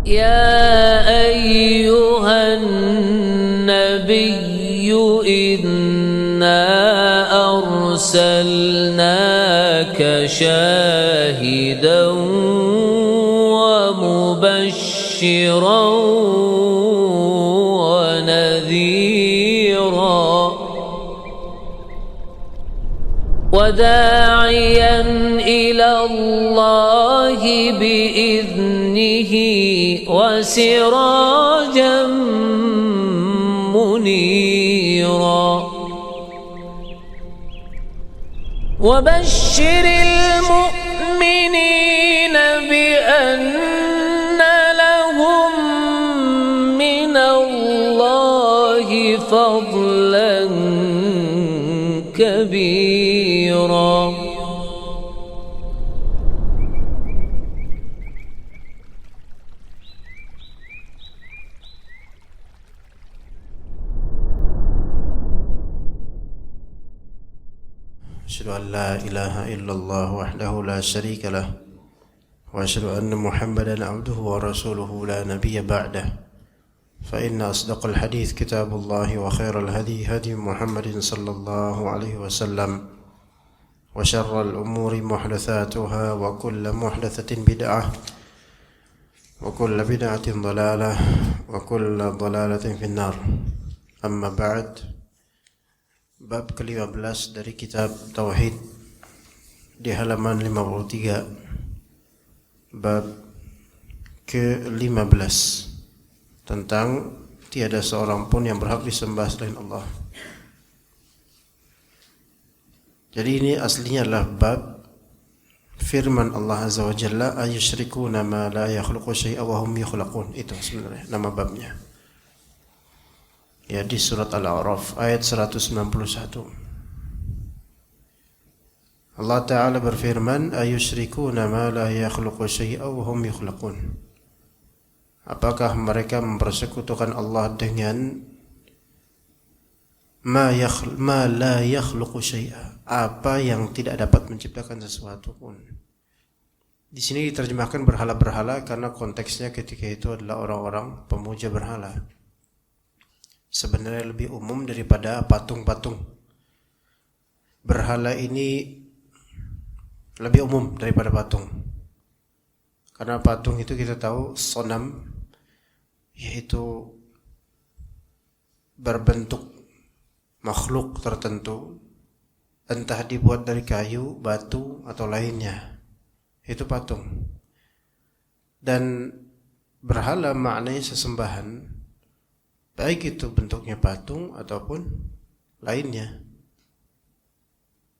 يا أيها النبي إنا أرسلناك شاهدا ومبشرا ونذيرا وداعيا إلى الله بإذنه وسراجا منيرا وبشر المؤمنين بأن لهم من الله فضلا كبيرا. أشهد أن لا إله إلا الله وحده لا شريك له وأشهد أن محمدا عبده ورسوله لا نبي بعده فإن أصدق الحديث كتاب الله وخير الهدي هدي محمد صلى الله عليه وسلم وشر الأمور محدثاتها وكل محدثة بدعة وكل بدعة ضلالة وكل ضلالة في النار. أما بعد. Bab ke-15 dari kitab Tauhid di halaman 53. Bab ke-15 tentang tiada seorang pun yang berhak disembah selain Allah. Jadi ini aslinya adalah bab firman Allah Azza wa Jalla, ayusyrikuna ma la yakhluqu syai'an wa hum yukhlaqun. Itu sebenarnya nama babnya. Ya, di surat Al-A'raf ayat 191. Allah Ta'ala berfirman, ayusyrikuna ma la yakhluqu syai'an wa hum yukhlaqun. Apakah mereka mempersekutukan Allah dengan ma la yakhluqu syai'an, apa yang tidak dapat menciptakan sesuatu pun. Di sini diterjemahkan berhala-berhala karena konteksnya ketika itu adalah orang-orang pemuja berhala. Sebenarnya lebih umum daripada patung-patung. Berhala ini lebih umum daripada patung. Karena patung itu kita tahu sonam, yaitu berbentuk makhluk tertentu, entah dibuat dari kayu, batu, atau lainnya. Itu patung. Dan berhala maknanya sesembahan, baik itu bentuknya patung ataupun lainnya.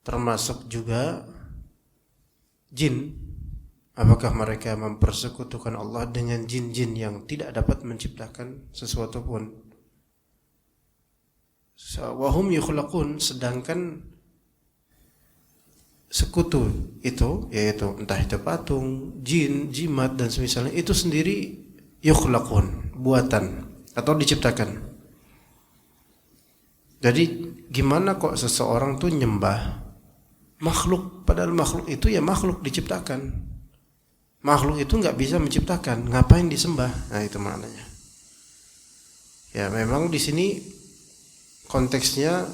Termasuk juga jin. Apakah mereka mempersekutukan Allah dengan jin-jin yang tidak dapat menciptakan sesuatu pun? Wahum yukhlaqun, sedangkan sekutu itu, yaitu entah itu patung, jin, jimat dan semisalnya, itu sendiri yukhlaqun, buatan atau diciptakan. Jadi gimana kok seseorang tuh nyembah makhluk, padahal makhluk itu ya makhluk diciptakan. Makhluk itu nggak bisa menciptakan, ngapain disembah? Nah, itu maknanya. Ya, memang di sini konteksnya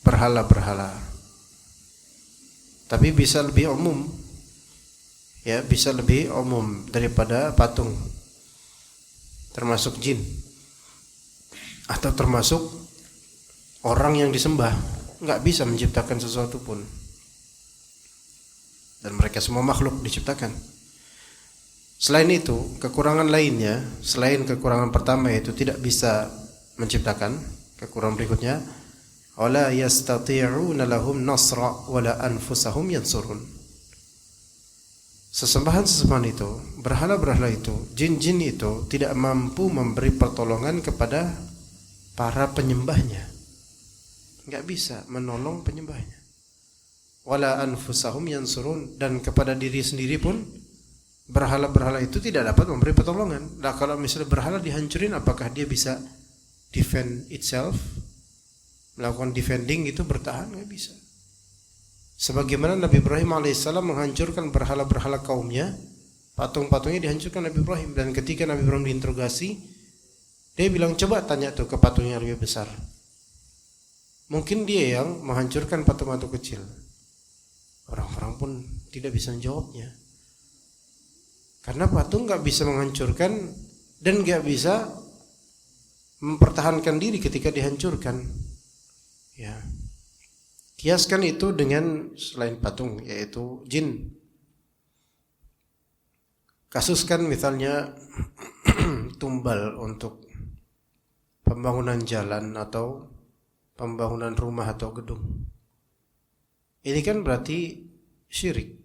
berhala-berhala. Tapi bisa lebih umum. Ya, bisa lebih umum daripada patung. Termasuk jin. Atau termasuk orang yang disembah, nggak bisa menciptakan sesuatu pun. Dan mereka semua makhluk diciptakan. Selain itu, kekurangan lainnya, selain kekurangan pertama yaitu tidak bisa menciptakan, kekurangan berikutnya, wala yastati'una lahum nasra wala anfusahum yansurun. Sesembahan-sesembahan itu, berhala-berhala itu, jin-jin itu tidak mampu memberi pertolongan kepada para penyembahnya. Enggak bisa menolong penyembahnya. Wala anfusahum yansurun, dan kepada diri sendiri pun berhala-berhala itu tidak dapat memberi pertolongan. Nah, kalau misalnya berhala dihancurin, apakah dia bisa defend itself? Melakukan defending itu, bertahan? Enggak bisa. Sebagaimana Nabi Ibrahim alaihissalam menghancurkan berhala-berhala kaumnya, Patung-patungnya dihancurkan Nabi Ibrahim. Dan ketika Nabi Ibrahim diinterogasi, dia bilang, coba tanya tuh ke patung yang lebih besar. Mungkin dia yang menghancurkan patung-patung kecil. Orang-orang pun tidak bisa menjawabnya. Karena patung gak bisa menghancurkan dan gak bisa mempertahankan diri ketika dihancurkan. Ya. Kiaskan itu dengan selain patung, yaitu jin. Kasuskan misalnya tumbal untuk pembangunan jalan atau pembangunan rumah atau gedung. Ini kan berarti syirik,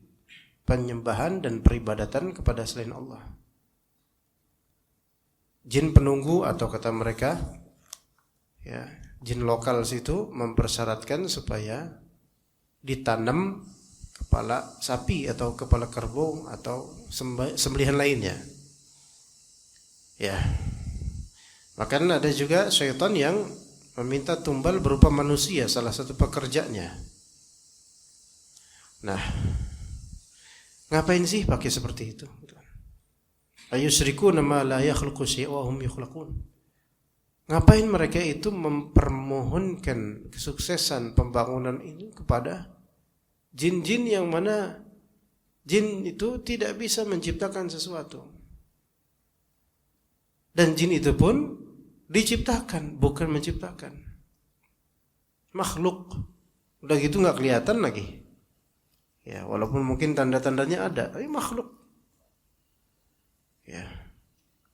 penyembahan dan peribadatan kepada selain Allah. Jin penunggu atau kata mereka, ya, jin lokal situ mempersyaratkan supaya ditanam kepala sapi atau kepala kerbau atau sembelihan lainnya. Ya. Bahkan ada juga syaitan yang meminta tumbal berupa manusia, salah satu pekerjanya. Nah, ngapain sih pakai seperti itu? Ayusyrikuna ma la yakhluqu syai'an wa hum yukhlaqun. Ngapain mereka itu mempermohonkan kesuksesan pembangunan ini kepada jin-jin yang mana jin itu tidak bisa menciptakan sesuatu. Dan jin itu pun diciptakan, bukan menciptakan. Makhluk. Udah gitu gak kelihatan lagi. Ya, walaupun mungkin tanda-tandanya ada, tapi makhluk. Ya.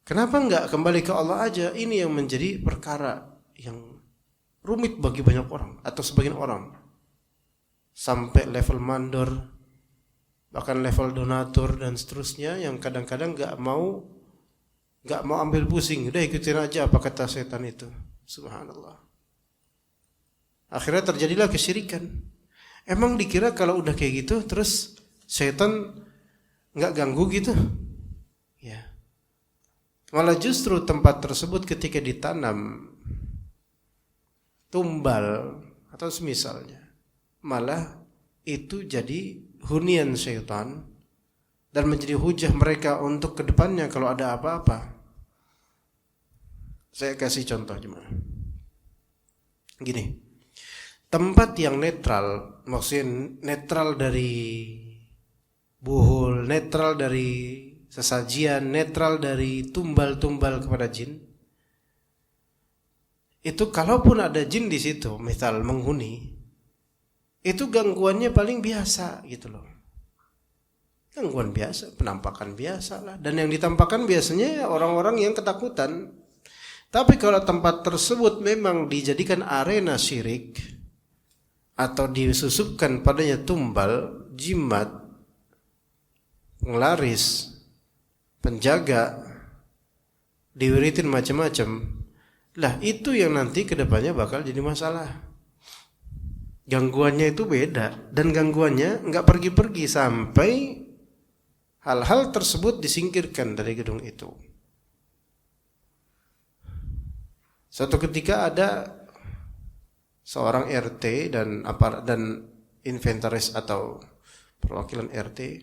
Kenapa enggak kembali ke Allah aja? Ini yang menjadi perkara yang rumit bagi banyak orang atau sebagian orang. Sampai level mandor, bahkan level donatur dan seterusnya yang kadang-kadang enggak mau ambil pusing, udah ikutin aja apa kata setan itu. Subhanallah. Akhirnya terjadilah kesyirikan. Emang dikira kalau udah kayak gitu terus setan enggak ganggu gitu? Ya. Malah justru tempat tersebut ketika ditanam tumbal atau semisalnya, malah itu jadi hunian syaitan dan menjadi hujah mereka untuk kedepannya kalau ada apa-apa. Saya kasih contoh cuma gini, tempat yang netral, maksudnya netral dari buhul, netral dari sesajian, netral dari tumbal-tumbal kepada jin. Itu kalaupun ada jin di situ, misal menghuni, itu gangguannya paling biasa gitu loh. Gangguan biasa, penampakan biasa lah. Dan yang ditampakkan biasanya orang-orang yang ketakutan. Tapi kalau tempat tersebut memang dijadikan arena syirik atau disusupkan padanya tumbal, jimat, penglaris, penjaga, diwiritin macam-macam, lah itu yang nanti kedepannya bakal jadi masalah. Gangguannya itu beda, dan gangguannya nggak pergi-pergi sampai hal-hal tersebut disingkirkan dari gedung itu. Suatu ketika ada seorang RT dan inventaris atau perwakilan RT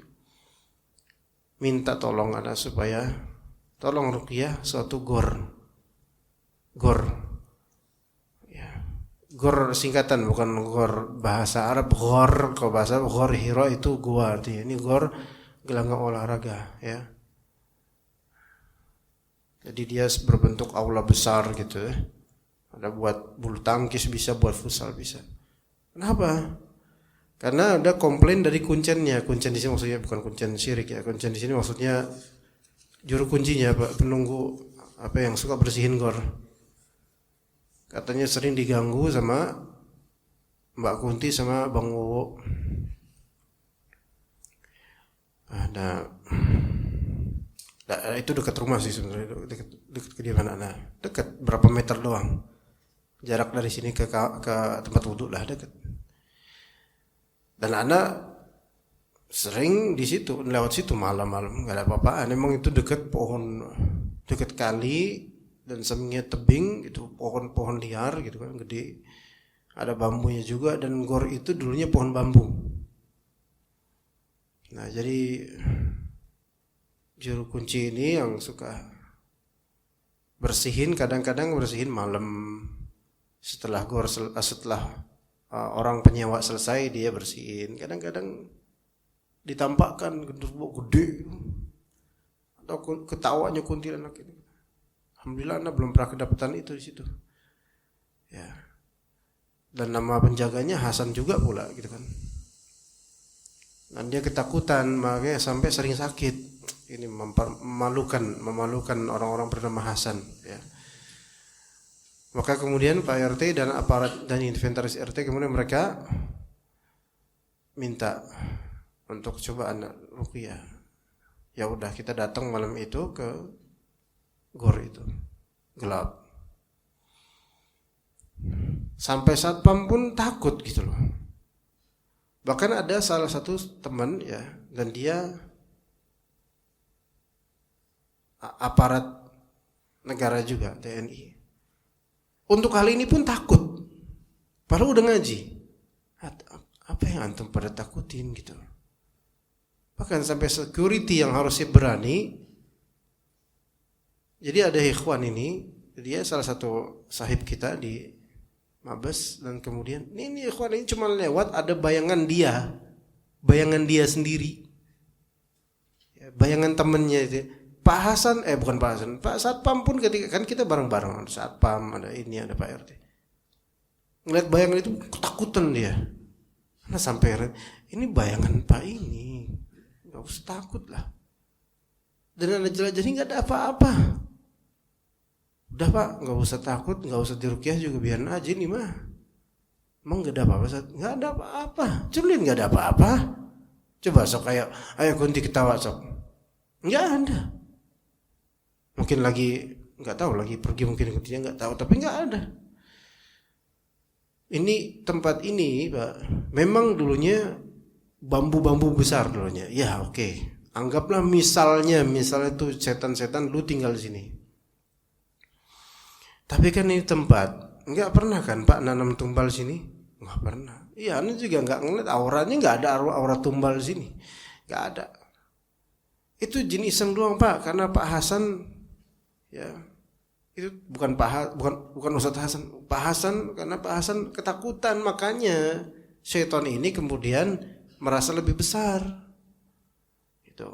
minta tolong anak supaya tolong ruqyah suatu gor. Ya. Gor singkatan, bukan gor bahasa Arab. Gor, kalau bahasa gor Hira itu gua artinya. Ini gor gelanggang olahraga, ya. Jadi dia berbentuk aula besar gitu ya. Ada buat bulu tangkis bisa, buat futsal bisa. Kenapa? Karena ada komplain dari kuncennya. Kuncen di sini maksudnya bukan kuncen syirik ya. Kuncen di sini maksudnya juru kuncinya, Pak, penunggu apa yang suka bersihin gor. Katanya sering diganggu sama Mbak Kunti sama Bang Wowo. Itu dekat rumah sih sebenarnya, dekat kediaman anak. Dekat berapa meter doang. Jarak dari sini ke tempat wudhu lah dekat. Dan anak sering di situ, lewat situ malam-malam, nggak ada apa-apaan. Emang itu dekat pohon, dekat kali dan sampingnya tebing, itu pohon-pohon liar gitu kan, gede. Ada bambunya juga dan gor itu dulunya pohon bambu. Nah jadi juru kunci ini yang suka bersihin, kadang-kadang bersihin malam setelah orang penyewa selesai dia bersihin. Kadang-kadang ditampakkan genderuwo gede atau ketawanya kuntilanak itu. Alhamdulillah Anda belum pernah kedapatan itu di situ. Ya. Dan nama penjaganya Hasan juga pula gitu kan. Dan dia ketakutan makanya sampai sering sakit. Ini memalukan orang-orang bernama Hasan ya. Maka kemudian Pak RT dan aparat dan inventaris RT kemudian mereka minta untuk coba anak ruqyah. Ya udah kita datang malam itu ke gor itu. Gelap. Sampai satpam pun takut gitu loh. Bahkan ada salah satu teman ya, dan dia aparat negara juga, TNI. Untuk hal ini pun takut. Padahal udah ngaji. Apa yang antum pada takutin gitu. Bahkan sampai security yang harusnya berani. Jadi ada ikhwan ini, dia salah satu sahib kita di Mabes, dan kemudian ini ikhwan ini cuma lewat ada bayangan dia sendiri. Bayangan temennya itu. Pak Hasan, bukan Pak Hasan, Pak Satpam pun ketika kan kita bareng-bareng, ada Satpam, ada ini, ada Pak RT. Ngeliat bayangan itu ketakutan dia. Karena sampai ini bayangan Pak ini, nggak usah takut lah. Dan ada jelajah nggak ada apa-apa. Udah Pak, nggak usah takut, nggak usah diruqyah juga biarin aja nih mah. Emang nggak ada apa-apa? Nggak ada apa-apa. Culin nggak ada apa-apa. Coba sok ayo kunti ketawa sok. Nggak ada. Mungkin lagi nggak tahu, lagi pergi mungkin kuntinya nggak tahu, tapi nggak ada. Ini tempat ini Pak, memang dulunya bambu-bambu besar dulunya. Ya oke. Anggaplah misalnya tuh setan-setan lu tinggal di sini. Tapi kan ini tempat, nggak pernah kan Pak nanam tumbal sini? Nggak pernah. Iya, ini juga nggak ngeliat auranya, nggak ada aura tumbal sini, nggak ada. Itu jin iseng doang Pak, karena Pak Hasan, ya itu bukan Ustadz Hasan, Pak Hasan, karena Pak Hasan ketakutan, makanya syaitan ini kemudian merasa lebih besar, itu,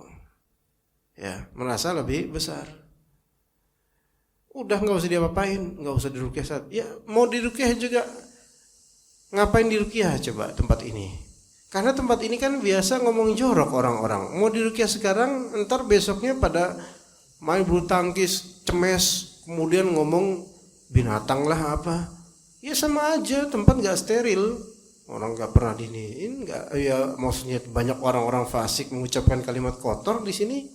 ya merasa lebih besar. Udah nggak usah diapa-apain, nggak usah diruqyah. Ya mau diruqyah juga, ngapain diruqyah coba tempat ini? Karena tempat ini kan biasa ngomong jorok orang-orang. Mau diruqyah sekarang, ntar besoknya pada main bulu tangkis, cemes, kemudian ngomong binatang lah apa. Ya sama aja, tempat nggak steril. Orang nggak pernah diniin, nggak. Ya maksudnya banyak orang-orang fasik mengucapkan kalimat kotor di sini.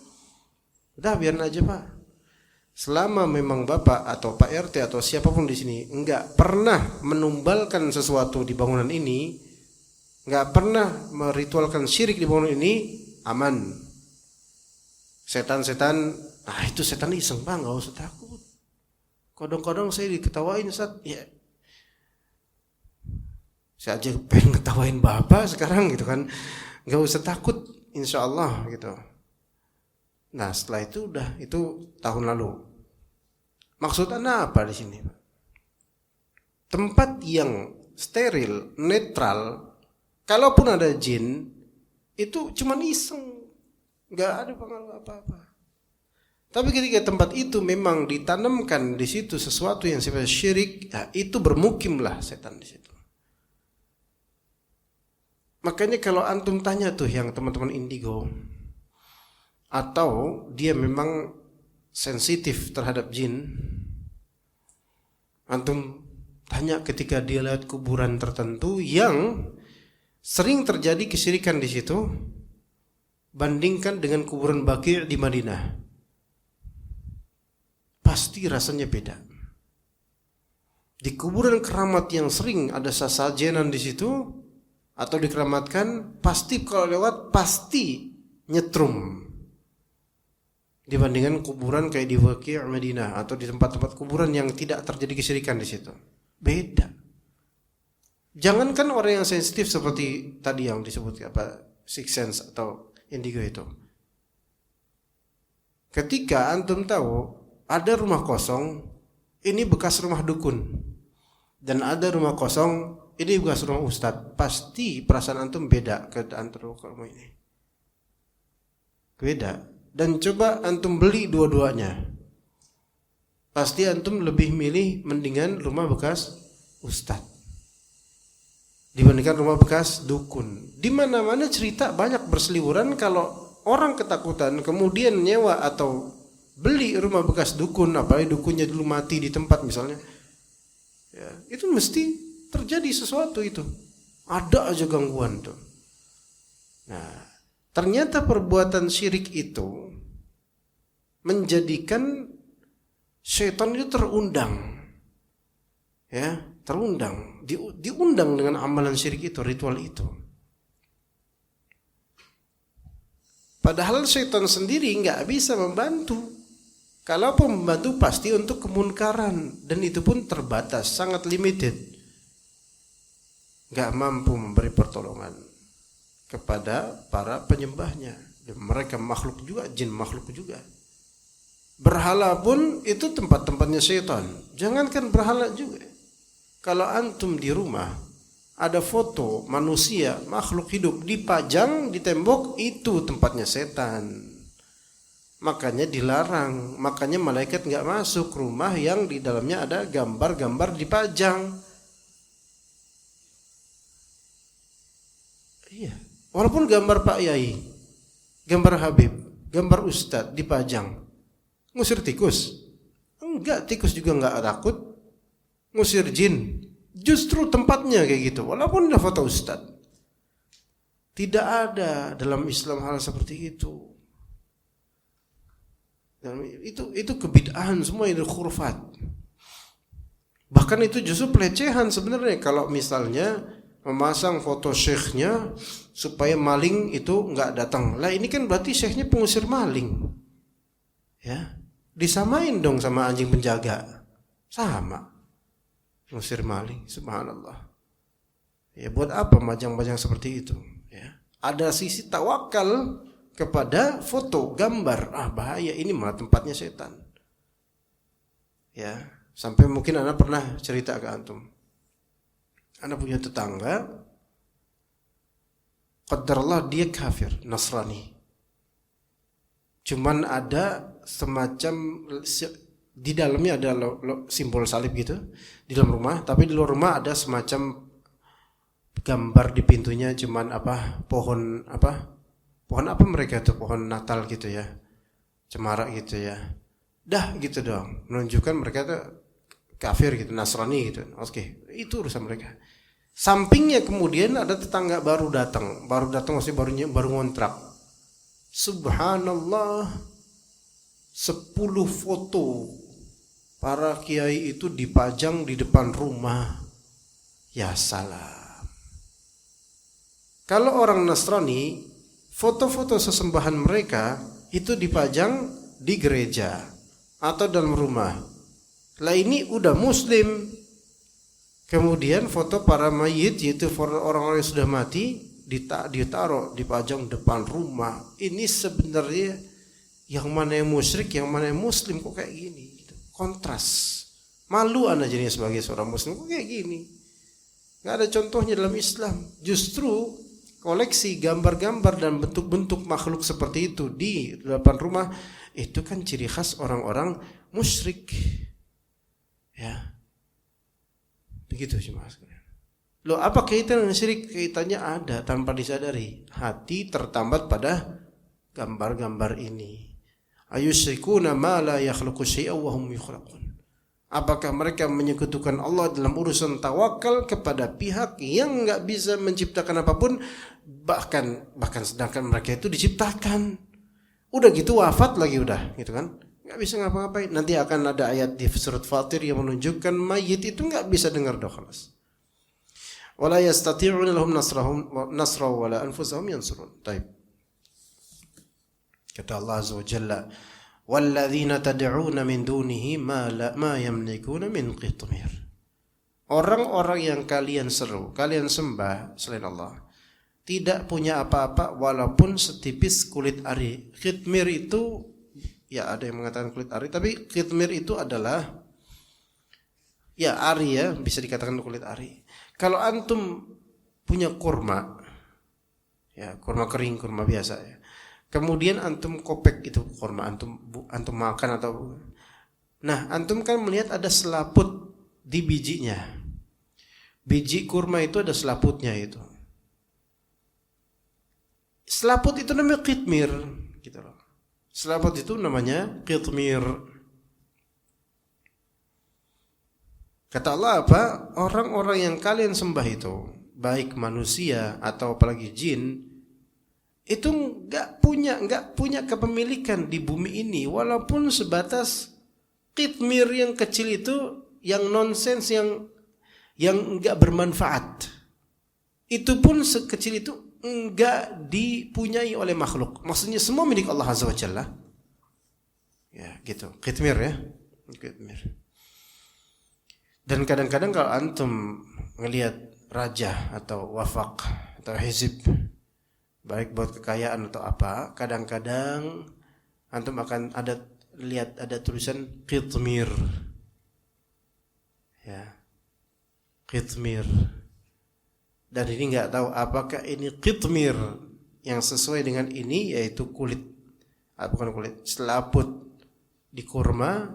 Udah biarin aja Pak. Selama memang Bapak atau Pak RT atau siapapun di sini enggak pernah menumbalkan sesuatu di bangunan ini, enggak pernah meritualkan syirik di bangunan ini, aman. Setan-setan, itu setan iseng Pak, enggak usah takut. Kadang-kadang saya diketawain Ustaz, ya. Saya aja pengen ngetawain Bapak sekarang gitu kan. Enggak usah takut, insyaallah gitu. Nah setelah itu itu tahun lalu. Maksud Anda apa di sini? Tempat yang steril, netral, kalaupun ada jin, itu cuma iseng, nggak ada pengaruh apa-apa. Tapi ketika tempat itu memang ditanamkan di situ sesuatu yang sifatnya syirik, ya itu bermukimlah setan di situ. Makanya kalau antum tanya tuh yang teman-teman indigo, atau dia memang sensitif terhadap jin, antum tanya ketika dia lihat kuburan tertentu yang sering terjadi kesyirikan di situ, bandingkan dengan kuburan Baqi' di Madinah, pasti rasanya beda. Di kuburan keramat yang sering ada sasajenan di situ atau dikeramatkan, pasti kalau lewat pasti nyetrum dibandingkan kuburan kayak di Baqi' Madinah atau di tempat-tempat kuburan yang tidak terjadi kesyirikan di situ. Beda. Jangankan orang yang sensitif seperti tadi yang disebut sixth sense atau indigo itu. ketika antum tahu ada rumah kosong, ini bekas rumah dukun, dan ada rumah kosong, ini bekas rumah ustadz, pasti perasaan antum beda ke antara rumah ini. Beda. Dan coba antum beli dua-duanya, pasti antum lebih milih mendingan rumah bekas ustadz dibandingkan rumah bekas dukun. Di mana-mana cerita banyak berseliweran kalau orang ketakutan kemudian nyewa atau beli rumah bekas dukun, apalagi dukunnya dulu mati di tempat misalnya, ya, itu mesti terjadi sesuatu itu. Ada aja gangguan tuh. Nah, ternyata perbuatan syirik itu menjadikan syaitan itu terundang, ya, terundang, diundang dengan amalan syirik itu, ritual itu. Padahal syaitan sendiri nggak bisa membantu. Kalaupun membantu pasti untuk kemunkaran, dan itu pun terbatas, sangat limited. Nggak mampu memberi pertolongan kepada para penyembahnya. Dan mereka makhluk juga, jin makhluk juga. Berhala pun itu tempat-tempatnya syaitan. Jangankan berhala juga. Kalau antum di rumah ada foto manusia, makhluk hidup dipajang di tembok, itu tempatnya setan. Makanya dilarang. Makanya malaikat nggak masuk rumah yang di dalamnya ada gambar-gambar dipajang. Iya. Walaupun gambar Pak Yai, gambar Habib, gambar Ustadz dipajang, ngusir tikus? Enggak, tikus juga enggak takut. Ngusir jin, justru tempatnya kayak gitu. Walaupun ada foto ustaz, tidak ada dalam Islam hal seperti itu. Dan itu kebid'ahan semua, itu khurafat. Bahkan itu justru pelecehan sebenarnya. Kalau misalnya memasang foto syekhnya supaya maling itu enggak datang. Lah ini kan berarti syekhnya pengusir maling. Ya. Disamain dong sama anjing penjaga. Sama. Ngusir maling, subhanallah. Ya, buat apa majang-majang seperti itu? Ya. Ada sisi tawakal kepada foto, gambar. Bahaya, ini malah tempatnya setan. Ya, sampai mungkin Anda pernah cerita ke antum. Anda punya tetangga, qadarullah dia kafir, Nasrani. Cuman ada semacam di dalamnya ada simbol salib gitu di dalam rumah, tapi di luar rumah ada semacam gambar di pintunya, cuman pohon apa mereka tuh, pohon Natal gitu ya, cemara gitu ya, dah gitu dong, menunjukkan mereka tuh kafir gitu, Nasrani gitu. Oke, itu urusan mereka. Sampingnya kemudian ada tetangga baru datang maksudnya baru ngontrak. Subhanallah, 10 foto para kiai itu dipajang di depan rumah. Ya salam. Kalau orang Nasrani, foto-foto sesembahan mereka itu dipajang di gereja atau dalam rumah. Lah ini udah muslim. Kemudian foto para mayit, yaitu orang-orang yang sudah mati, ditaruh, dipajang depan rumah. Ini sebenarnya yang mana yang musyrik, yang mana yang muslim, kok kayak gini? Kontras. Malu Anda jadinya sebagai seorang muslim, kok kayak gini? Gak ada contohnya dalam Islam. Justru koleksi gambar-gambar dan bentuk-bentuk makhluk seperti itu di depan rumah, itu kan ciri khas orang-orang musyrik. Ya. Begitu jemaah sekalian. Loh, apa kaitan dengan syirik? Kaitannya ada tanpa disadari. Hati tertambat pada gambar-gambar ini. Ayusyrikuna ma la yakhluqu syai'an wa hum yukhlaqun. Apakah mereka menyekutukan Allah dalam urusan tawakal kepada pihak yang enggak bisa menciptakan apapun, bahkan sedangkan mereka itu diciptakan. Udah gitu wafat lagi udah, gitu kan? Enggak bisa ngapa-ngapain. Nanti akan ada ayat di surat Fatir yang menunjukkan mayit itu enggak bisa dengar doa khalas. Wala yastati'una lahum nasra wala anfusahum yansurun. Baik. Kata Allah Azza wa Jalla, walladzina tad'una min dunihi ma yamlikuna min qitmir. Orang-orang yang kalian seru, kalian sembah selain Allah, tidak punya apa-apa walaupun setipis kulit ari. Qitmir itu Ya ada yang mengatakan kulit ari, tapi khitmir itu adalah ya ari ya, bisa dikatakan kulit ari. Kalau antum punya kurma, ya kurma kering, kurma biasa ya. Kemudian antum kopek itu kurma, antum makan atau, nah antum kan melihat ada selaput di bijinya. Biji kurma itu ada selaputnya itu. Selaput itu namanya khitmir, gitu loh. Selaput itu namanya khitmir. Kata Allah apa? Orang-orang yang kalian sembah itu, baik manusia atau apalagi jin, itu enggak punya kepemilikan di bumi ini, walaupun sebatas khitmir yang kecil itu, yang nonsens, yang enggak bermanfaat. Itu pun sekecil itu enggak dipunyai oleh makhluk. Maksudnya semua milik Allah Azza wa Jalla. Ya, gitu. Khitmir ya. Khitmir. Dan kadang-kadang kalau antum ngelihat raja atau wafak atau hizib, baik buat kekayaan atau apa, kadang-kadang antum akan lihat ada tulisan khitmir. Ya. Khitmir. Dan ini enggak tahu apakah ini khitmir yang sesuai dengan ini, yaitu kulit, bukan kulit, selaput di kurma,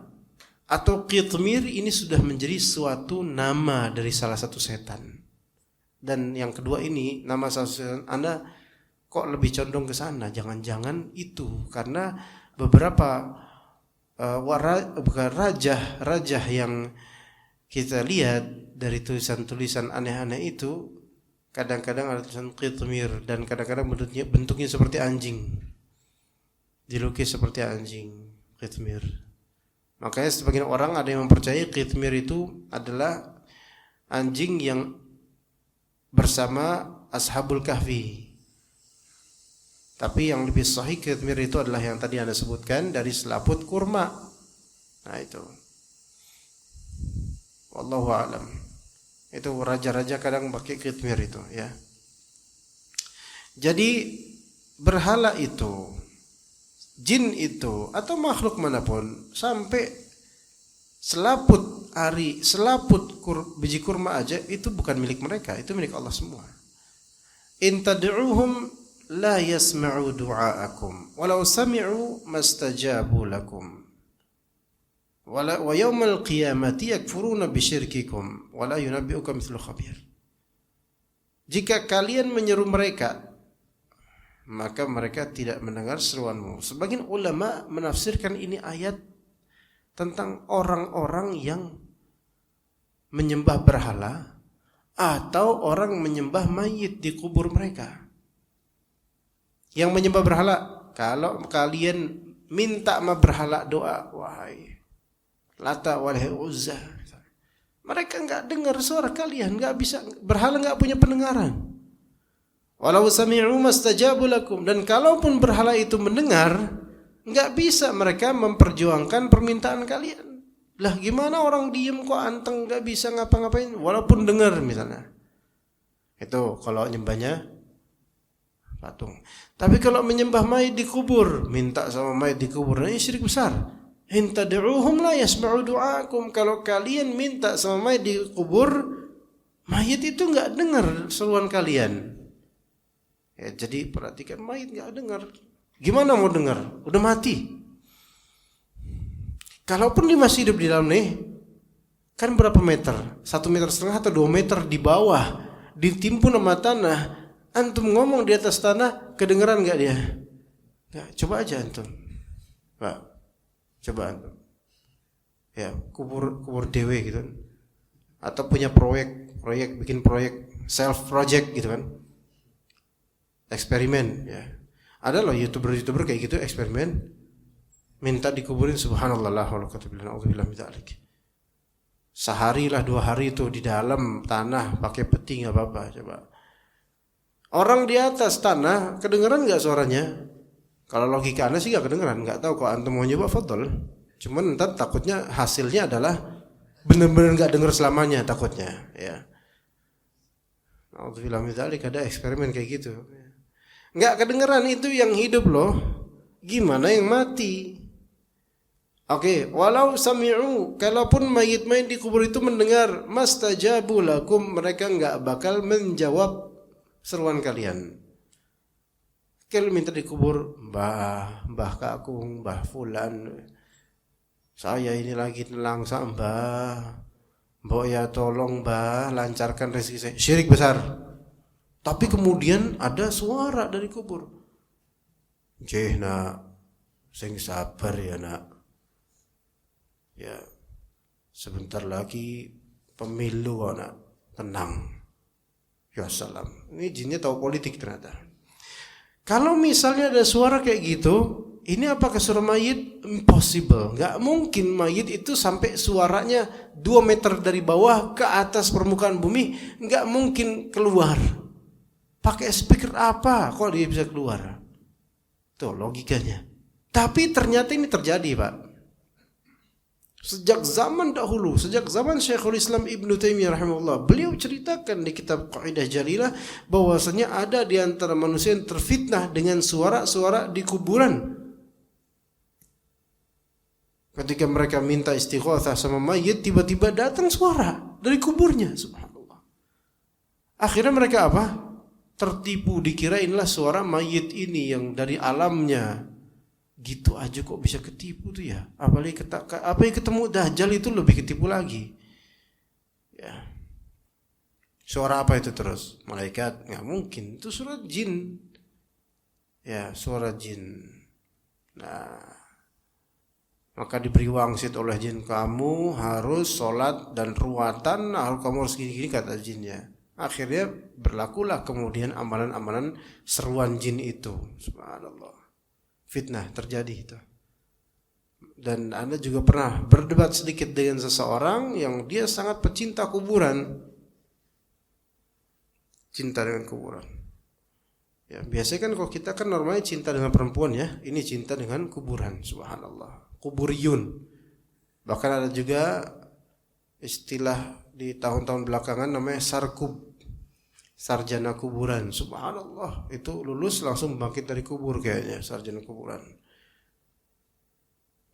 atau khitmir ini sudah menjadi suatu nama dari salah satu setan. Dan yang kedua ini, nama salah satu setan, Anda kok lebih condong ke sana, jangan-jangan itu, karena beberapa raja yang kita lihat dari tulisan-tulisan aneh-aneh itu, kadang-kadang ada tulisan khitmir, dan kadang-kadang bentuknya seperti anjing, dilukis seperti anjing, khitmir. Makanya sebagian orang ada yang mempercayai khitmir itu adalah anjing yang bersama Ashabul Kahfi. Tapi yang lebih sahih khitmir itu adalah yang tadi Anda sebutkan, dari selaput kurma. Nah itu. Wallahu a'lam. Itu raja-raja kadang pakai khitmir itu ya. Jadi berhala itu, jin itu, atau makhluk manapun, sampai selaput ari, biji kurma aja, itu bukan milik mereka, itu milik Allah semua. In tad'uuhum la yasma'u du'aakum walau sami'u mastajabu lakum. Wa yawmal qiyamati yakfuruna bisyirkikum wa la yunabbi'uka mithlu khabir. Jika kalian menyeru mereka, maka mereka tidak mendengar seruanmu. Sebagian ulama menafsirkan ini ayat tentang orang-orang yang menyembah berhala atau orang menyembah mayit di kubur mereka. Yang menyembah berhala, kalau kalian minta sama berhala doa, wahai Lata walai Uzza, mereka enggak dengar suara kalian, enggak bisa, berhala enggak punya pendengaran. Walau sami'u mastajabu lakum, dan kalaupun berhala itu mendengar, enggak bisa mereka memperjuangkan permintaan kalian. Lah gimana orang diem kok anteng, enggak bisa ngapa-ngapain walaupun dengar misalnya. Itu kalau nyembahnya patung. Tapi kalau menyembah mayit di kubur, minta sama mayit di kubur, ini syirik besar. In tad'uuhum la yasma'u du'aakum. Kalau kalian minta sama mayit di kubur, mayit itu enggak dengar seruan kalian. Ya, jadi perhatikan, mayit enggak dengar. Gimana mau dengar? Udah mati. Kalaupun dia masih hidup di dalam nih, kan berapa meter? 1,5 meter atau 2 meter di bawah, ditimpun sama tanah. Antum ngomong di atas tanah, kedengeran enggak dia? Enggak, coba aja antum. Pak, coba antum. Ya, kubur dewe gitu kan. Atau punya bikin proyek self project gitu kan. Eksperimen ya. Ada loh YouTuber kayak gitu eksperimen, minta dikuburin, subhanallah la haula wala quwwata illa billah min dzalik. Sehari lah 2 hari itu di dalam tanah pakai peti enggak apa-apa, coba. Orang di atas tanah kedengeran enggak suaranya? Kalau logika Anda sih enggak kedengeran, enggak tahu, kalau antum mau nyoba fadhol. Cuman entar takutnya hasilnya adalah benar-benar enggak dengar selamanya takutnya, ya. Alhamdulillah min dzalik, ada eksperimen kayak gitu. Enggak kedengeran, itu yang hidup loh. Gimana yang mati? Oke, walau sami'u, kalaupun mayit-mayit di kubur itu mendengar, mastajabu lakum, mereka enggak bakal menjawab seruan kalian. Kalau minta dikubur, mbah kakung, mbah fulan, saya ini lagi nelangsa mbah, mbok ya tolong mbah, lancarkan rezeki saya. Syirik besar. Tapi kemudian ada suara dari kubur. Jeh nak, sing sabar ya nak. Ya, sebentar lagi pemilu kok nak, tenang. Ya salam. Ini jinnya tahu politik ternyata. Kalau misalnya ada suara kayak gitu, ini apakah suara mayit? Impossible. Nggak mungkin mayit itu sampai suaranya 2 meter dari bawah ke atas permukaan bumi, nggak mungkin keluar. Pakai speaker apa kok dia bisa keluar? Tuh logikanya. Tapi ternyata ini terjadi, Pak. Sejak zaman dahulu, sejak zaman Syekhul Islam Ibnu Taimiyah rahimahullah, beliau ceritakan di kitab Qaidah Jalilah bahwasanya ada di antara manusia yang terfitnah dengan suara-suara di kuburan. Ketika mereka minta istighatsah sama mayit, tiba-tiba datang suara dari kuburnya, subhanallah. Akhirnya mereka apa? Tertipu, dikira inilah suara mayit ini yang dari alamnya. Gitu aja kok bisa ketipu tuh ya. Apalagi ketemu Dajjal itu lebih ketipu lagi. Ya. Suara apa itu terus? Malaikat? Nggak mungkin. Itu suara jin. Ya, suara jin. Nah, maka diberi wangsit oleh jin, kamu harus sholat dan ruatan, kamu harus gini-gini kata jinnya. Akhirnya berlakulah kemudian amalan-amalan seruan jin itu. Subhanallah. Fitnah terjadi itu. Dan Anda juga pernah berdebat sedikit dengan seseorang yang dia sangat pecinta kuburan. Cinta dengan kuburan. Ya, biasanya kan kalau kita kan normalnya cinta dengan perempuan ya, ini cinta dengan kuburan, subhanallah. Kuburiyun. Bahkan ada juga istilah di tahun-tahun belakangan namanya sarkub. Sarjana kuburan, subhanallah, itu lulus langsung bangkit dari kubur kayaknya, sarjana kuburan.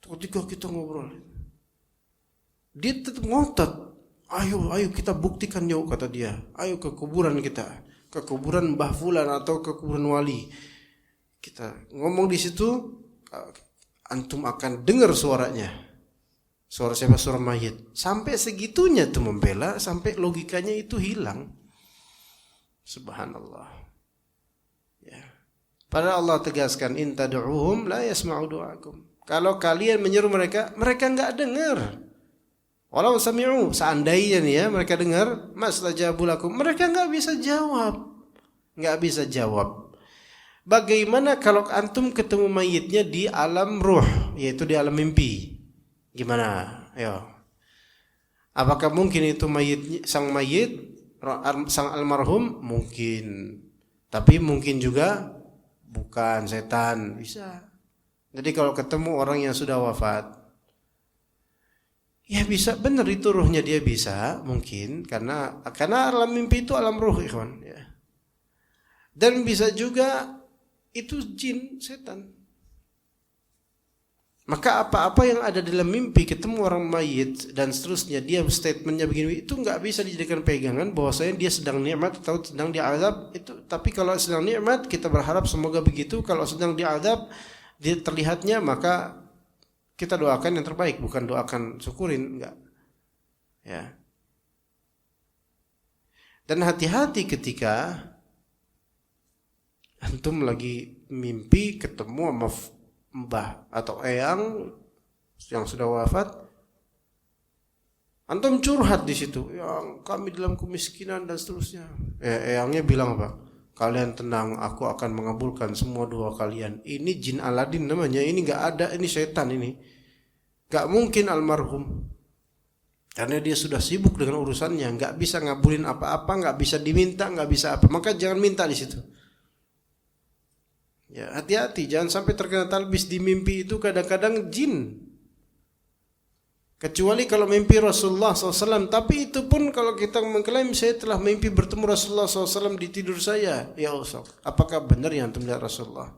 Ketika kita ngobrol, dia tetap ngotot, ayo kita buktikan yuk, kata dia, ayo ke kuburan kita, ke kuburan Mbah Fulan atau ke kuburan wali. Kita ngomong di situ, antum akan dengar suaranya, suara siapa? Suara mayit. Sampai segitunya tuh membela, sampai logikanya itu hilang. Subhanallah. Ya. Padahal Allah tegaskan, in tad'uhum la yasma'u du'akum. Kalau kalian menyeru mereka, mereka enggak dengar. Walau sami'u, seandainya nih ya mereka dengar, mastajabu lakum, mereka enggak bisa jawab. Enggak bisa jawab. Bagaimana kalau antum ketemu mayitnya di alam ruh, yaitu di alam mimpi? Gimana? Ayo. Apakah mungkin itu sang mayit sang almarhum? Mungkin, tapi mungkin juga bukan setan, bisa. Jadi kalau ketemu orang yang sudah wafat, ya bisa benar itu ruhnya dia bisa, mungkin karena alam mimpi itu alam ruh, ikhwan, ya. Dan bisa juga itu jin, setan. Maka apa-apa yang ada dalam mimpi, ketemu orang mayit dan seterusnya, dia statementnya begini, itu nggak bisa dijadikan pegangan bahwasanya dia sedang nikmat atau sedang diazab itu. Tapi kalau sedang nikmat, kita berharap semoga begitu. Kalau sedang diazab, dia terlihatnya, maka kita doakan yang terbaik, bukan doakan syukurin, enggak. Ya. Dan hati-hati ketika antum lagi mimpi ketemu sama mbah atau eyang yang sudah wafat, antum curhat di situ, yang kami dalam kemiskinan dan seterusnya. Eyangnya bilang apa? Kalian tenang, aku akan mengabulkan semua doa kalian. Ini jin Aladin namanya, ini nggak ada, ini setan ini. Nggak mungkin almarhum, karena dia sudah sibuk dengan urusannya, nggak bisa ngabulin apa-apa, nggak bisa diminta, nggak bisa apa. Maka jangan minta di situ. Ya, hati-hati, jangan sampai terkena talbis di mimpi itu kadang-kadang jin. Kecuali kalau mimpi Rasulullah SAW. Tapi itu pun kalau kita mengklaim saya telah mimpi bertemu Rasulullah SAW di tidur saya, ya Ustaz, apakah benar yang antum lihat Rasulullah?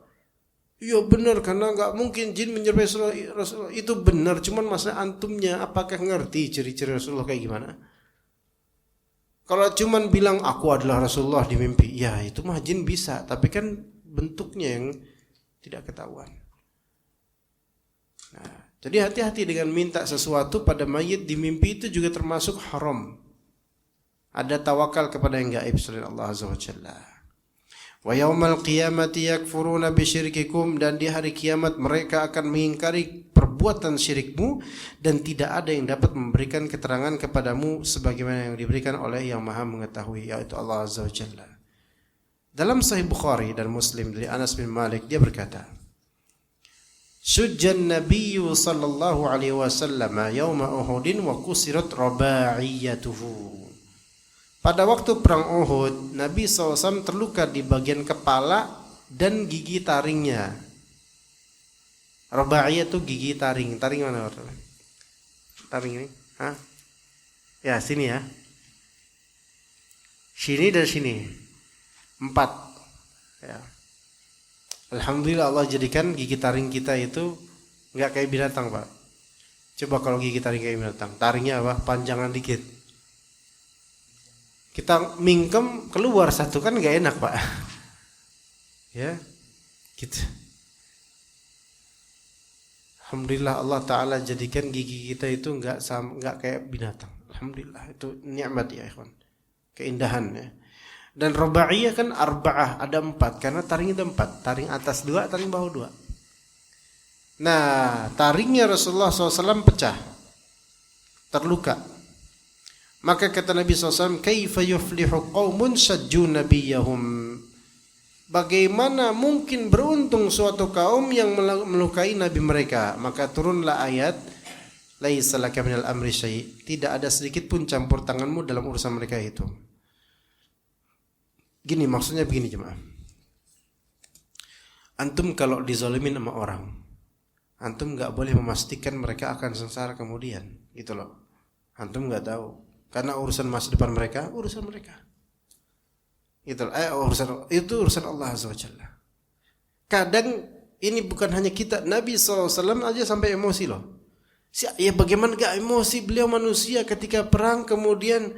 Iya benar, karena nggak mungkin jin menyerupai Rasulullah. Itu benar, cuman masalah antumnya apakah ngerti ciri-ciri Rasulullah kayak gimana? Kalau cuman bilang aku adalah Rasulullah di mimpi, ya itu mah jin bisa, tapi kan bentuknya yang tidak ketahuan. Nah, jadi hati-hati dengan minta sesuatu pada mayit di mimpi, itu juga termasuk haram. Ada tawakal kepada yang gaib selain Allah Azza wa Jalla. Wa yaumal qiyamati yakfuruna bisyirkikum, dan di hari kiamat mereka akan mengingkari perbuatan syirikmu, dan tidak ada yang dapat memberikan keterangan kepadamu sebagaimana yang diberikan oleh yang Maha mengetahui, yaitu Allah Azza wa Jalla. Dalam Sahih Bukhari dan Muslim dari Anas bin Malik, dia berkata, Syujjan Nabiyyu sallallahu alaihi wasallam yauma Uhudin wa kusirat raba'iyatuhu. Pada waktu perang Uhud, Nabi SAW terluka di bagian kepala dan gigi taringnya. Raba'iyah itu gigi taring. Taring mana? Taring ini? Hah? Ya, sini ya. Sini dan sini. 4. Ya. Alhamdulillah Allah jadikan gigi taring kita itu enggak kayak binatang, Pak. Coba kalau gigi taring kayak binatang, taringnya apa? Panjangan dikit. Kita mingkem keluar satu kan enggak enak, Pak. Ya. Gitu. Alhamdulillah Allah Ta'ala jadikan gigi kita itu enggak kayak binatang. Alhamdulillah, itu nikmat ya ikhwan. Keindahan ya. Dan raba'iyah kan arba'ah, ada 4, karena taringnya ada 4. Taring atas 2, taring bawah 2. Nah, taringnya Rasulullah SAW pecah, terluka. Maka kata Nabi SAW, kaifa yuflihu qaumun sajju nabiyahum. Bagaimana mungkin beruntung suatu kaum yang melukai nabi mereka? Maka turunlah ayat, laisa laka minal amri syai'. Tidak ada sedikit pun campur tanganmu dalam urusan mereka itu. Gini, maksudnya begini jemaah. Antum kalau dizalimin sama orang, antum enggak boleh memastikan mereka akan sengsara kemudian, gitu loh. Antum enggak tahu. Karena urusan masa depan mereka, urusan mereka. Itu urusan Allah Azza wa Jalla. Kadang ini bukan hanya kita, Nabi SAW aja sampai emosi loh. Ya bagaimana gak emosi, beliau manusia ketika perang kemudian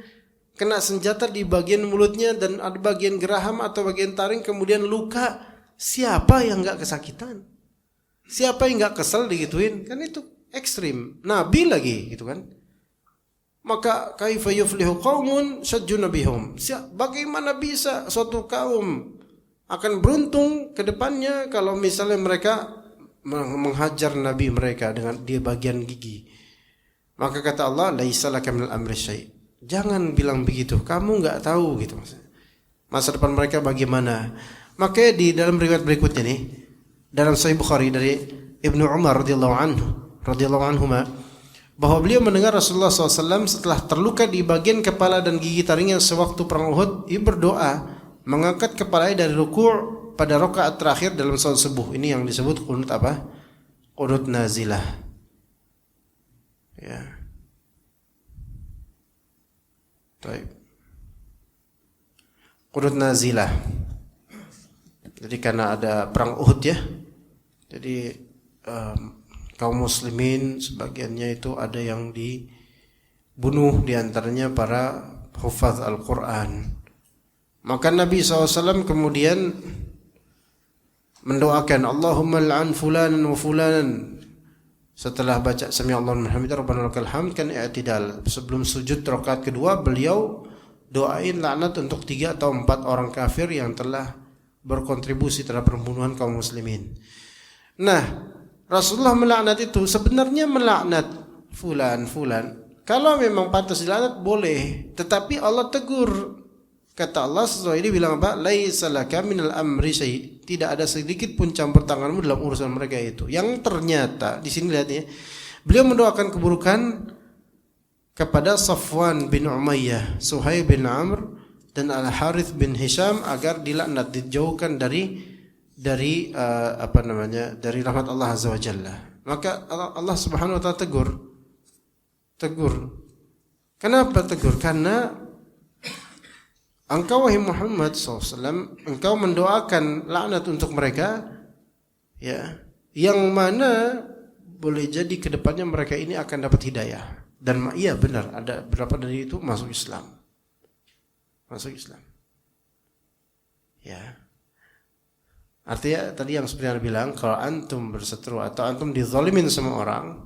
kena senjata di bagian mulutnya dan ada bagian geraham atau bagian taring kemudian luka. Siapa yang gak kesakitan? Siapa yang gak kesel digituin? Kan itu ekstrim. Nabi lagi gitu kan. Maka kaifa yuflihu qaumun sajju nabihum. Bagaimana bisa suatu kaum akan beruntung ke depannya kalau misalnya mereka menghajar nabi mereka dengan dia bagian gigi. Maka kata Allah, laisa laka minal amri syai'. Jangan bilang begitu, kamu enggak tahu gitu maksudnya. Masa depan mereka bagaimana? Maka di dalam riwayat berikutnya nih, dalam Sahih Bukhari dari Ibnu Umar radhiyallahu anhuma, bahwa beliau mendengar Rasulullah SAW setelah terluka di bagian kepala dan gigi taringnya sewaktu perang Uhud, ia berdoa mengangkat kepalanya dari ruku' pada rakaat terakhir dalam salat subuh. Ini yang disebut qunut apa? Qunut nazilah. Ya. Baik. Qunut nazilah. Jadi karena ada perang Uhud ya. Jadi kaum muslimin sebagiannya itu ada yang dibunuh, diantaranya para hufaz Al-Quran. Maka Nabi SAW kemudian mendoakan Allahumma la'an fulanan wa fulanan. Setelah baca sami Allahu liman hamidah rabbana lakal hamd kan i'tidal. Sebelum sujud rakaat kedua beliau doain laknat untuk 3 atau 4 orang kafir yang telah berkontribusi terhadap pembunuhan kaum muslimin. Nah, Rasulullah melaknat itu sebenarnya melaknat fulan. Kalau memang pantas dilaknat boleh, tetapi Allah tegur. Kata Allah sesuai ini bilang apa? Laisa laka minal amri syai'. Tidak ada sedikit pun campur tanganmu dalam urusan mereka itu. Yang ternyata di sini lihat ya. Beliau mendoakan keburukan kepada Safwan bin Umayyah, Suhaib bin Amr dan Al-Harith bin Hisham agar dilaknat, dijauhkan dari dari rahmat Allah Azza wa Jalla. Maka Allah Subhanahu wa taala tegur. Kenapa tegur? Karena engkau wahai Muhammad SAW, engkau mendoakan laknat untuk mereka, Ya, yang mana boleh jadi kedepannya mereka ini akan dapat hidayah. Dan iya benar, ada beberapa dari itu masuk Islam. Masuk Islam. Ya. Artinya tadi yang seperti yang bilang, kalau antum berseteru atau antum dizalimin sama orang,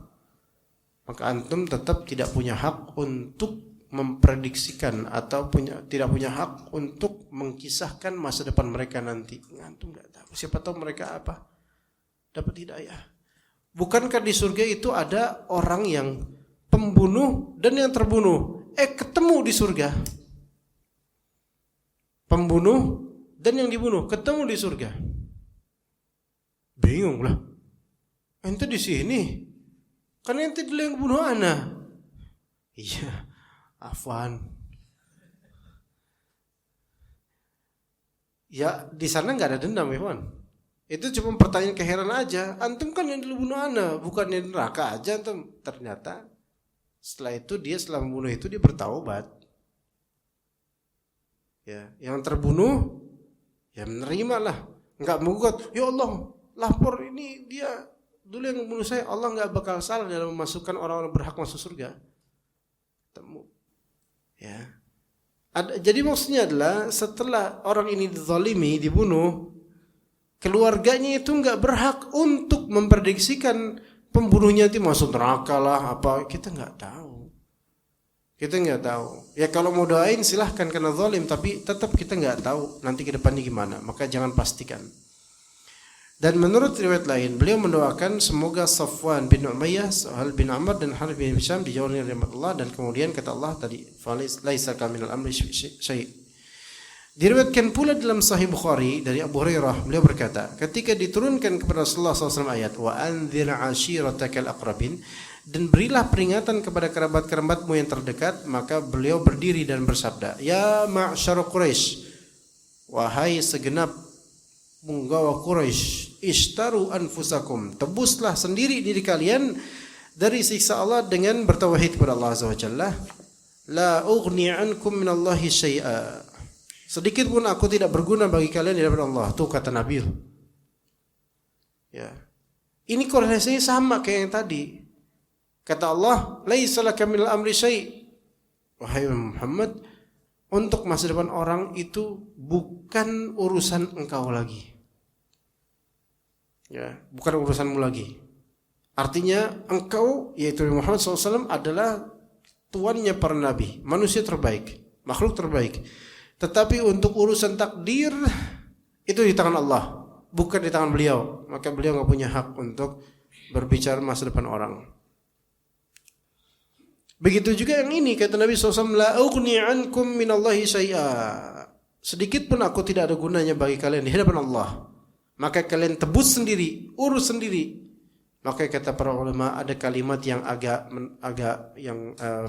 maka antum tetap tidak punya hak untuk memprediksikan atau tidak punya hak untuk mengkisahkan masa depan mereka nanti. Antum nggak tahu. Siapa tahu mereka apa? Dapat hidayah. Bukankah di surga itu ada orang yang pembunuh dan yang terbunuh? Ketemu di surga. Pembunuh dan yang dibunuh ketemu di surga. Bingung lah. Ente di sini. Kan ente dulu yang bunuh ana. Iya, afwan. Ya, di sana enggak ada dendam, Iwan. Itu cuma pertanyaan keheranan aja. Antum kan yang dulu bunuh ana, bukan yang neraka aja antum. Ternyata setelah itu setelah membunuh itu dia bertaubat. Ya, yang terbunuh ya menerimalah. Enggak menggugat, ya Allah, lapor ini dia dulu yang membunuh saya. Allah enggak bakal salah dalam memasukkan orang-orang berhak masuk surga. Temu. Ya. Jadi maksudnya adalah setelah orang ini dizalimi, dibunuh, keluarganya itu enggak berhak untuk memprediksikan pembunuhnya itu masuk neraka lah apa, kita enggak tahu. Kita enggak tahu. Ya kalau mau doain silahkan karena zalim, tapi tetap kita enggak tahu nanti ke depannya gimana. Maka jangan pastikan. Dan menurut riwayat lain, beliau mendoakan semoga Safwan bin Umayyah, Suhail bin Amr dan Harith bin Hisham dijauhi dari rahmat Allah, dan kemudian kata Allah tadi, "Laisa kaminal amri syai'." Diriwayatkan pula dalam Sahih Bukhari dari Abu Hurairah, beliau berkata, ketika diturunkan kepada Rasulullah SAW ayat, "Wa anzir 'ashiratakal aqrabin," dan berilah peringatan kepada kerabat-kerabatmu yang terdekat, maka beliau berdiri dan bersabda, "Ya ma'syar Quraisy, wahai segenap penggawa Quraisy, ishtaru anfusakum, tebuslah sendiri diri kalian dari siksa Allah dengan bertauhid kepada Allah Azza wa Jalla. La ughni ankum minallahi syai'a." Sedikit pun aku tidak berguna bagi kalian di hadapan Allah. Tuh kata Nabi. Ya. Ini korelasinya sama kayak yang tadi. Kata Allah, "Laisa laka minal amri syai'." Wahai Muhammad, untuk masa depan orang itu bukan urusan engkau lagi. Ya, bukan urusanmu lagi. Artinya engkau, yaitu Muhammad SAW, adalah tuannya para nabi, manusia terbaik, makhluk terbaik. Tetapi untuk urusan takdir itu di tangan Allah, bukan di tangan beliau. Maka beliau enggak punya hak untuk berbicara masa depan orang. Begitu juga yang ini, kata Nabi SAW, "La ughni ankum minallahi syai'a." Sedikit pun aku tidak ada gunanya bagi kalian di hadapan Allah. Maka kalian tebus sendiri, urus sendiri. Maka kata para ulama, ada kalimat yang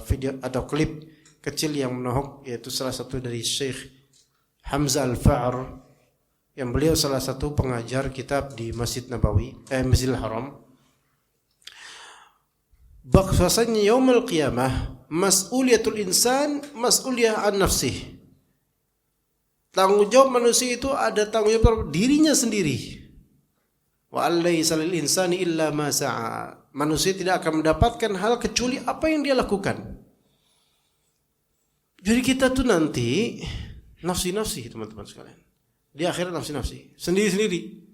video atau klip kecil yang menohok, yaitu salah satu dari Syekh Hamzah Al-Fa'ar, yang beliau salah satu pengajar kitab di Masjid Nabawi, Masjidil Haram. Bahwasanya yaumul qiyamah mas'uliyatul insan mas'uliyah an nafsih. Tanggung jawab manusia itu ada tanggung jawab dirinya sendiri. Wa allaysa lil insani illa ma sa'a. Manusia tidak akan mendapatkan hal kecuali apa yang dia lakukan. Jadi kita tuh nanti nafsi-nafsi, teman-teman sekalian. Di akhirat nafsi-nafsi, sendiri-sendiri.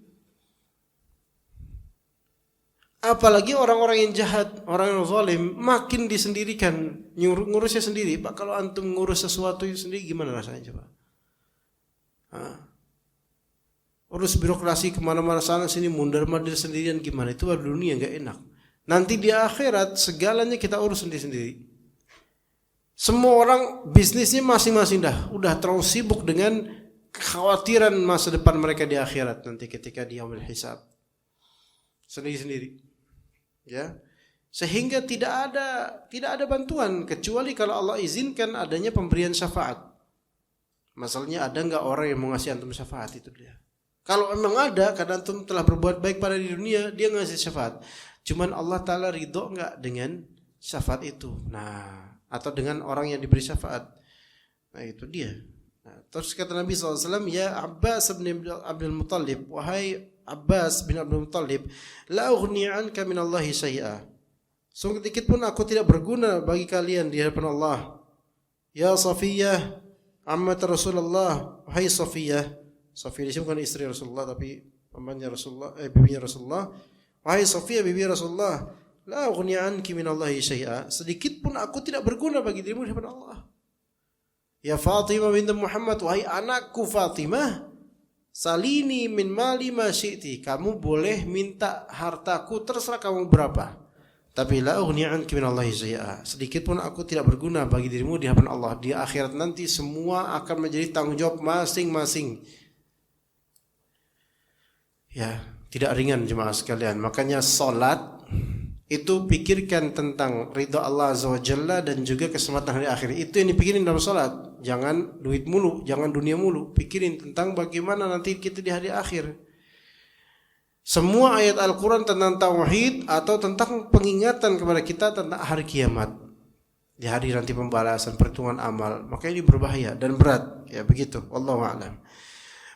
Apalagi orang-orang yang jahat, orang yang zalim, makin disendirikan, ngurusnya sendiri. Pak, kalau antum ngurus sesuatu sendiri gimana rasanya coba? Urus birokrasi kemana-mana sana sini, mundar-mandir sendirian gimana? Itu baru dunia nggak enak. Nanti di akhirat segalanya kita urus sendiri-sendiri. Semua orang bisnisnya masing-masing udah terlalu sibuk dengan kekhawatiran masa depan mereka di akhirat nanti ketika di yaumul hisab. Sendiri-sendiri. Ya. Sehingga tidak ada bantuan kecuali kalau Allah izinkan adanya pemberian syafaat. Masalahnya ada enggak orang yang mau ngasih antum syafaat, itu dia. Kalau memang ada, karena antum telah berbuat baik pada di dunia, dia ngasih syafaat. Cuman Allah Ta'ala ridho enggak dengan syafaat itu. Nah, atau dengan orang yang diberi syafaat. Nah, itu dia. Nah, terus kata Nabi SAW, "Ya Abbas bin Abdul Muttalib, wahai Abbas bin Abdul Muttalib, la ughni anka minallahi syai'a. Sedikit pun aku tidak berguna bagi kalian di hadapan Allah. Ya Safiyah, ammat Rasulullah, wahai Safiyah. Safiyah itu bukan istri Rasulullah tapi pamannya Rasulullah, bibinya Rasulullah. Wahai Safiyah, bibi Rasulullah, la ughni anki minallahi syai'a. Sedikit pun aku tidak berguna bagi dirimu di hadapan Allah. Ya Fatimah binti Muhammad, wahai anakku Fatimah, salini min mali ma syi'ti. Kamu boleh minta hartaku terserah kamu berapa. Tapi la ughni anki minallahi syai'a. Sedikit pun aku tidak berguna bagi dirimu di hadapan Allah. Di akhirat nanti semua akan menjadi tanggung jawab masing-masing. Ya, tidak ringan jemaah sekalian. Makanya salat itu pikirkan tentang ridha Allah Azza wa Jalla dan juga keselamatan hari akhir. Itu yang dipikirin dalam salat. Jangan duit mulu, jangan dunia mulu. Pikirin tentang bagaimana nanti kita di hari akhir. Semua ayat Al-Quran tentang tauhid atau tentang pengingatan kepada kita tentang hari kiamat. Di hari nanti pembalasan, perhitungan amal. Maka ini berbahaya dan berat. Ya begitu. Wallahu a'lam.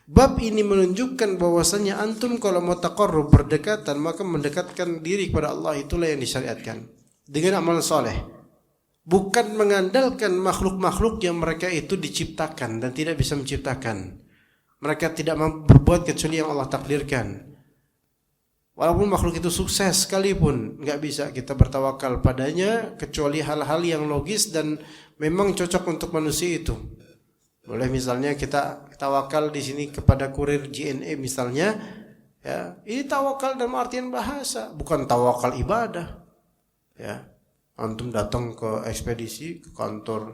Bab ini menunjukkan bahwasanya antum kalau mau taqarrub berdekatan maka mendekatkan diri kepada Allah, itulah yang disyariatkan dengan amal soleh, bukan mengandalkan makhluk-makhluk yang mereka itu diciptakan dan tidak bisa menciptakan. Mereka tidak mampu berbuat kecuali yang Allah takdirkan. Walaupun makhluk itu sukses sekalipun, nggak bisa kita bertawakal padanya kecuali hal-hal yang logis dan memang cocok untuk manusia itu. Boleh misalnya kita tawakal di sini kepada kurir JNE misalnya, ya. Ini tawakal dalam artian bahasa, bukan tawakal ibadah. Ya. Antum datang ke ekspedisi, ke kantor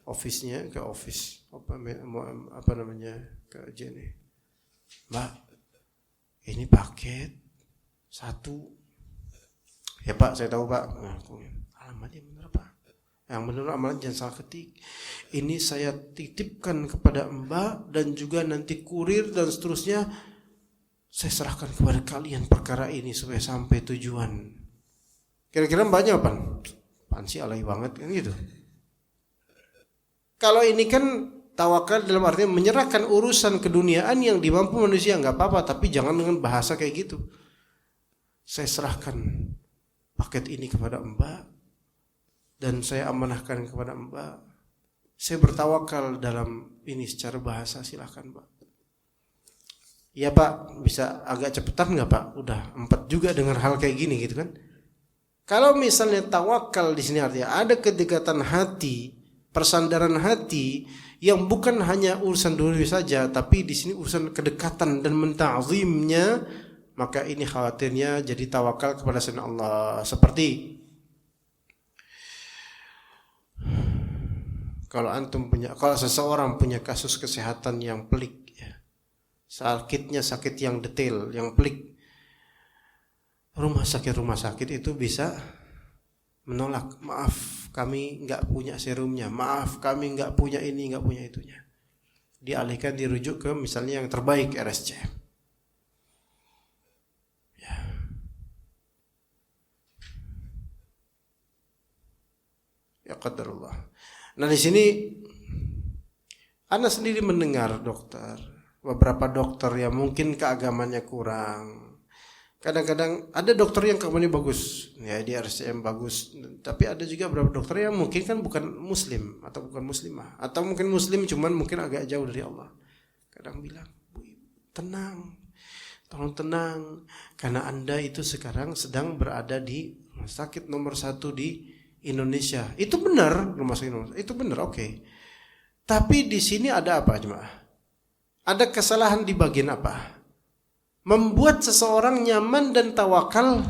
office-nya, ke office apa namanya, ke JNE. Mbak, ini paket 1. Ya Pak, saya tahu Pak. Nah, alamatnya benar Pak. Yang menurut amalan jangan salah ketik. Ini saya titipkan kepada Mbak dan juga nanti kurir dan seterusnya. Saya serahkan kepada kalian perkara ini supaya sampai tujuan. Kira-kira Mbaknya apa? Apaan sih, alay banget kan gitu. Kalau ini kan tawakal dalam artinya menyerahkan urusan keduniaan yang dimampu manusia, nggak apa-apa, tapi jangan dengan bahasa kayak gitu. Saya serahkan paket ini kepada Mbak dan saya amanahkan kepada Mbak. Saya bertawakal dalam ini secara bahasa, silakan Pak. Ya Pak, bisa agak cepetan nggak Pak? Udah 4 juga dengar hal kayak gini gitu kan? Kalau misalnya tawakal di sini artinya ada kedekatan hati, persandaran hati yang bukan hanya urusan dunia saja, tapi di sini urusan kedekatan dan menta'zimnya, maka ini khawatirnya jadi tawakal kepada selain Allah. Seperti kalau seseorang punya kasus kesehatan yang pelik, ya, sakitnya sakit yang detail, yang pelik, rumah sakit itu bisa menolak. Maaf, kami nggak punya serumnya. Maaf, kami nggak punya ini, nggak punya itunya. Dialihkan, dirujuk ke misalnya yang terbaik, RSC. Ya. Ya qadarullah. Nah di sini Anda sendiri mendengar beberapa dokter yang mungkin keagamannya kurang. Kadang-kadang ada dokter yang keagamannya bagus, ya di RCM bagus, tapi ada juga beberapa dokter yang mungkin kan bukan muslim atau bukan muslimah, atau mungkin muslim cuman mungkin agak jauh dari Allah. Kadang bilang, "Bu, tenang, tolong tenang, karena Anda itu sekarang sedang berada di rumah sakit nomor 1 di Indonesia." Itu benar, rumah sakit Indonesia. Itu benar, oke. Tapi di sini ada apa jemaah? Ada kesalahan di bagian apa? Membuat seseorang nyaman dan tawakal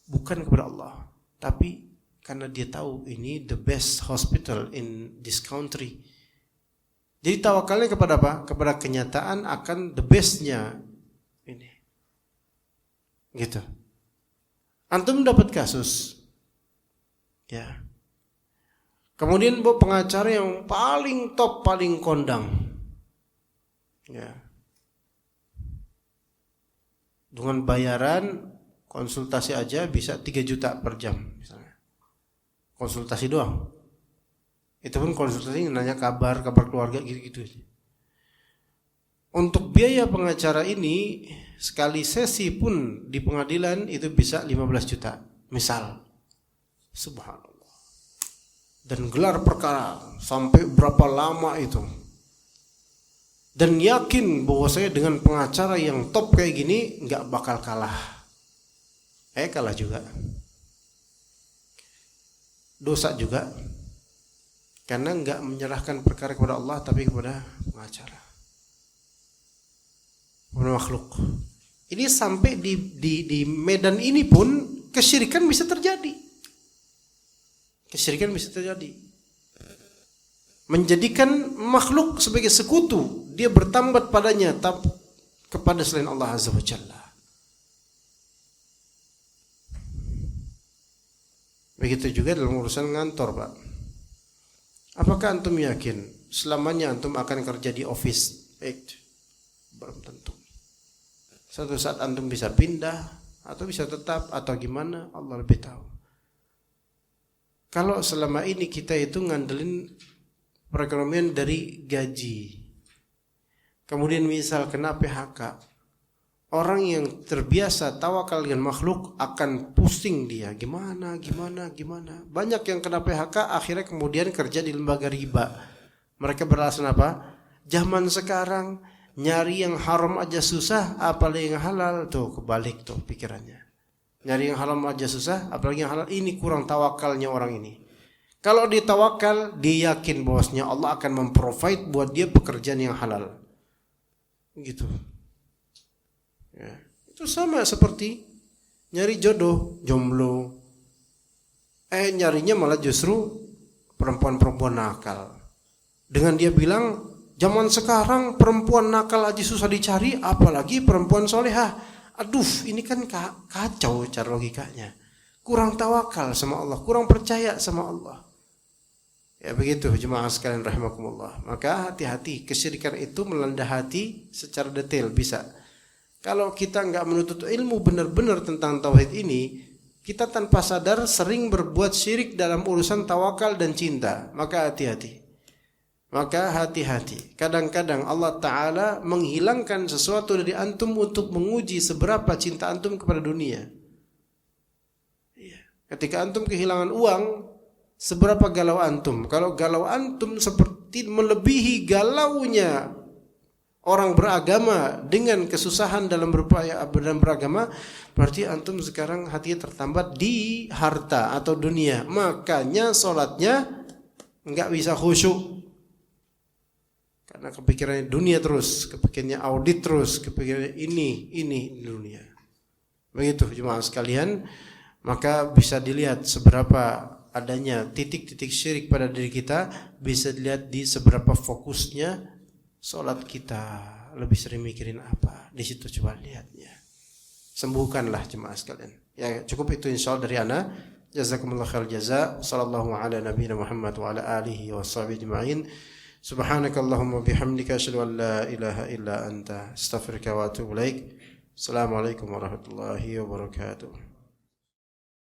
bukan kepada Allah, tapi karena dia tahu ini the best hospital in this country. Jadi tawakalnya kepada apa? Kepada kenyataan akan the bestnya ini. Gitu. Antum dapat kasus, ya. Kemudian bawa pengacara yang paling top, paling kondang, ya. Dengan bayaran konsultasi aja bisa 3 juta per jam misalnya. Konsultasi doang. Itu pun konsultasi nanya kabar keluarga gitu-gitu. Untuk biaya pengacara ini sekali sesi pun di pengadilan itu bisa 15 juta misal. Subhanallah. Dan gelar perkara sampai berapa lama itu. Dan yakin bahwa saya dengan pengacara yang top kayak gini nggak bakal kalah. Kalah juga. Dosa juga. Karena nggak menyerahkan perkara kepada Allah tapi kepada pengacara. Makhluk. Ini sampai di medan ini pun kesyirikan bisa terjadi. Kesyirikan bisa terjadi. Menjadikan makhluk sebagai sekutu, dia bertambat padanya kepada selain Allah Azza wa Jalla. Begitu juga dalam urusan ngantor, Pak. Apakah antum yakin selamanya antum akan kerja di office? Belum tentu. Suatu saat antum bisa pindah atau bisa tetap atau gimana, Allah lebih tahu. Kalau selama ini kita itu ngandelin perekonomian dari gaji, kemudian misal kena PHK, orang yang terbiasa tawakal dengan makhluk akan pusing dia, gimana. Banyak yang kena PHK akhirnya kemudian kerja di lembaga riba. Mereka beralasan apa? Zaman sekarang nyari yang haram aja susah, apalagi yang halal. Tuh kebalik tuh pikirannya. Nyari yang haram aja susah, apalagi yang halal. Ini kurang tawakalnya orang ini. Kalau dia tawakal, dia yakin bahwasanya Allah akan memprovide buat dia pekerjaan yang halal. Gitu. Ya. Itu sama seperti nyari jodoh, jomblo. Nyarinya malah justru perempuan-perempuan nakal. Dengan dia bilang, zaman sekarang perempuan nakal aja susah dicari, apalagi perempuan solehah. Aduh, ini kan kacau cara logikanya. Kurang tawakal sama Allah, kurang percaya sama Allah. Ya begitu jemaah sekalian rahimakumullah. Maka hati-hati, kesyirikan itu melanda hati secara detail bisa. Kalau kita nggak menuntut ilmu benar-benar tentang tauhid ini, kita tanpa sadar sering berbuat syirik dalam urusan tawakal dan cinta. Maka hati-hati. Kadang-kadang Allah Ta'ala menghilangkan sesuatu dari antum untuk menguji seberapa cinta antum kepada dunia. Ketika antum kehilangan uang, seberapa galau antum? Kalau galau antum seperti melebihi galaunya orang beragama dengan kesusahan dalam beragama, berarti antum sekarang hatinya tertambat di harta atau dunia. Makanya sholatnya nggak bisa khusyuk. Karena kepikirannya dunia terus, kepikirannya audit terus, kepikirannya ini dunia. Begitu jemaah sekalian, maka bisa dilihat seberapa adanya titik-titik syirik pada diri kita, bisa dilihat di seberapa fokusnya sholat kita, lebih sering mikirin apa. Di situ coba lihatnya. Sembuhkanlah jemaah sekalian. Ya cukup itu insyaallah dari ana. Jazakumullah khair jaza. Sallallahu ala nabiyina Muhammad wa ala alihi wa sahbihi ajma'in. Subhanakallahumma bihamdika asyhadu an la ilaha illa anta astaghfiruka wa atubu ilaik. Assalamualaikum warahmatullahi wabarakatuh.